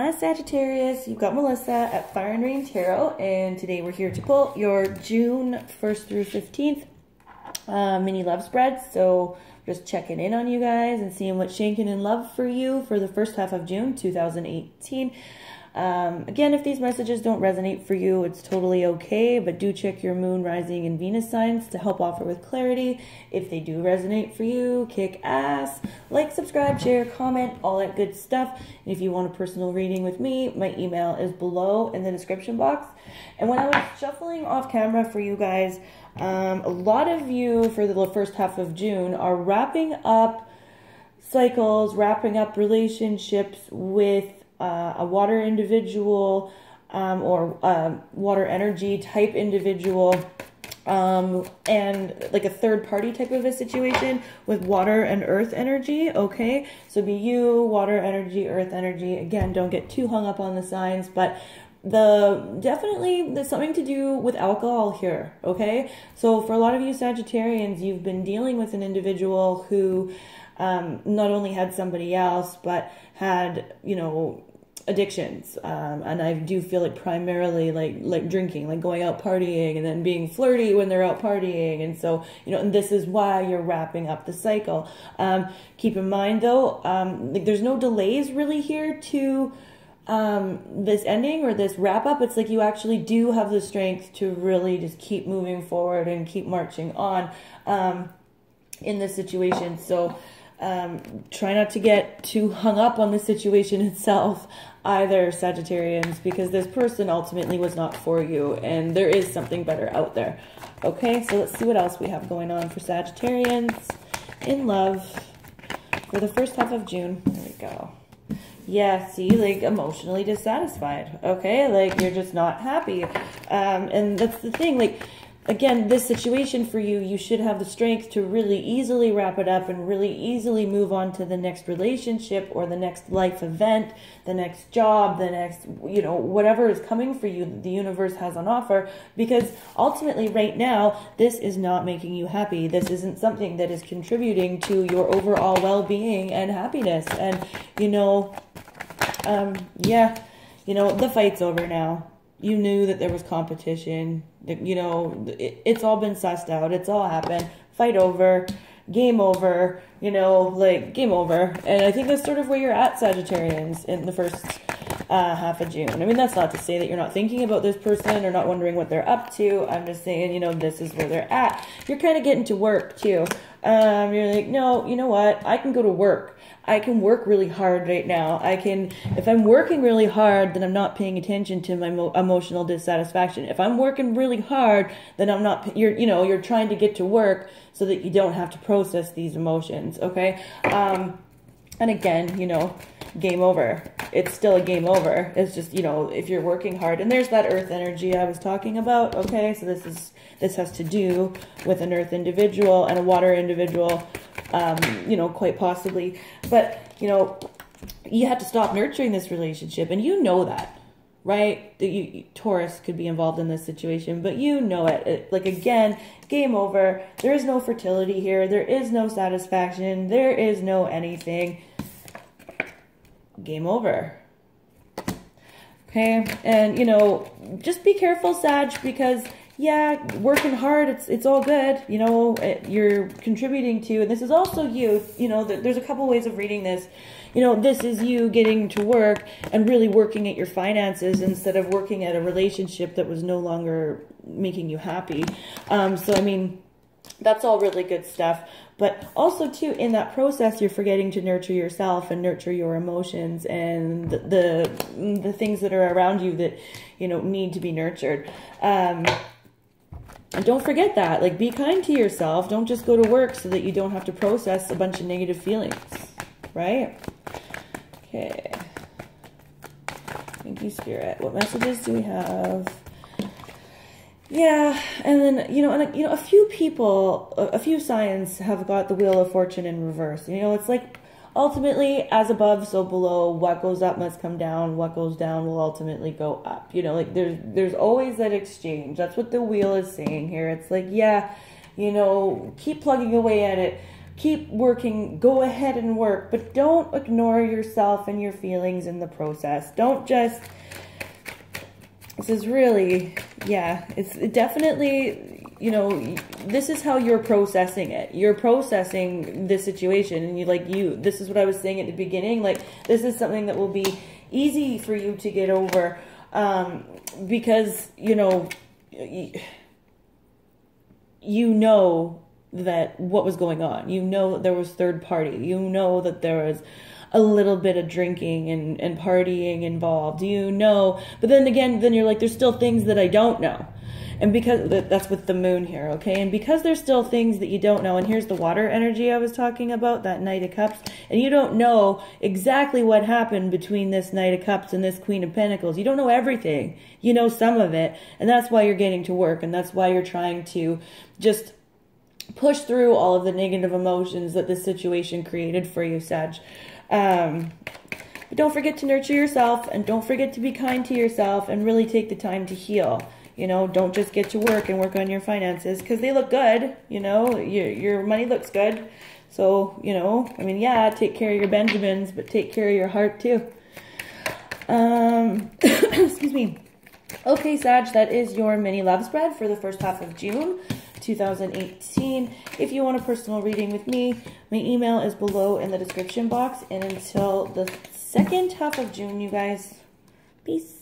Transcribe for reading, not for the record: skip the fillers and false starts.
Hi Sagittarius, you've got Melissa at Fire and Rain Tarot, and today we're here to pull your June 1st through 15th mini love spread. So just checking in on you guys and seeing what's shaking in love for you for the first half of June 2018. Again, if these messages don't resonate for you, it's totally okay, but do check your moon, rising, and Venus signs to help offer with clarity. If they do resonate for you, kick ass. Like, subscribe, share, comment, all that good stuff. And if you want a personal reading with me, my email is below in the description box. And when I was shuffling off camera for you guys, a lot of you for the first half of June are wrapping up cycles, wrapping up relationships with a water individual or water energy type individual, and like a third party type of a situation with water and earth energy. Okay, so be you, water energy, earth energy. Again, don't get too hung up on the signs, but definitely there's something to do with alcohol here. Okay, so for a lot of you Sagittarians, you've been dealing with an individual who not only had somebody else, but had, you know, addictions, and I do feel like primarily like drinking, like going out partying and then being flirty when they're out partying. And so, you know, and this is why you're wrapping up the cycle. Keep in mind though, like there's no delays really here to this ending or this wrap up. It's like you actually do have the strength to really just keep moving forward and keep marching on in this situation. So try not to get too hung up on the situation itself either, Sagittarians, because this person ultimately was not for you and there is something better out there. Okay, so let's see what else we have going on for Sagittarians in love for the first half of June. There we go. Yeah, see, like emotionally dissatisfied. Okay, like you're just not happy. And that's the thing, like, again, this situation for you, you should have the strength to really easily wrap it up and really easily move on to the next relationship or the next life event, the next job, the next, you know, whatever is coming for you that the universe has on offer. Because ultimately right now, this is not making you happy. This isn't something that is contributing to your overall well-being and happiness. And, you know, yeah, you know, the fight's over now. You knew that there was competition. You know, it's all been sussed out. It's all happened. Fight over. Game over. You know, like, game over. And I think that's sort of where you're at, Sagittarians, in the first half of June. I mean, that's not to say that you're not thinking about this person or not wondering what they're up to. I'm just saying, you know, this is where they're at. You're kind of getting to work, too. You're like, no, you know what? I can go to work. I can work really hard right now. I can, if I'm working really hard, then I'm not paying attention to my emotional dissatisfaction. If I'm working really hard, then I'm not, you're trying to get to work so that you don't have to process these emotions. Okay. And again, you know, game over. It's still a game over. It's just, you know, if you're working hard, and there's that earth energy I was talking about. Okay. So this has to do with an earth individual and a water individual, you know, quite possibly. But, you know, you have to stop nurturing this relationship, and you know that, right? That Taurus could be involved in this situation, but you know it. Like, again, game over. There is no fertility here. There is no satisfaction. There is no anything. Game over. Okay? And, you know, just be careful, Sag, because yeah, working hard, it's all good, you know, you're contributing to, and this is also you know, there's a couple ways of reading this. You know, this is you getting to work and really working at your finances instead of working at a relationship that was no longer making you happy. So, I mean, that's all really good stuff. But also, too, in that process, you're forgetting to nurture yourself and nurture your emotions and the things that are around you that, you know, need to be nurtured. And don't forget that, like, be kind to yourself. Don't just go to work so that you don't have to process a bunch of negative feelings, right? Okay. Thank you, Spirit. What messages do we have? Yeah, and then, you know, a few people, a few signs have got the Wheel of Fortune in reverse. You know, it's like, ultimately, as above, so below. What goes up must come down. What goes down will ultimately go up. You know, like there's always that exchange. That's what the wheel is saying here. It's like, yeah, you know, keep plugging away at it. keep working, go ahead and work, but don't ignore yourself and your feelings in the process. Don't just, this is really, yeah, it's definitely, you know, this is how you're processing it. You're processing this situation, and this is what I was saying at the beginning, like, this is something that will be easy for you to get over, because, you know that what was going on. You know that there was third party. You know that there was a little bit of drinking and partying involved. You know, but then again, then you're like, there's still things that I don't know. And because that's with the moon here, okay? And because there's still things that you don't know, and here's the water energy I was talking about, that Knight of Cups, and you don't know exactly what happened between this Knight of Cups and this Queen of Pentacles. You don't know everything. You know some of it, and that's why you're getting to work, and that's why you're trying to just push through all of the negative emotions that this situation created for you, Sag. But don't forget to nurture yourself, and don't forget to be kind to yourself, and really take the time to heal. You know, don't just get to work and work on your finances, because they look good. You know, your money looks good. So, you know, I mean, yeah, take care of your Benjamins, but take care of your heart too. Excuse me. Okay, Sag, that is your mini love spread for the first half of June 2018. If you want a personal reading with me, my email is below in the description box. And until the second half of June, you guys, peace.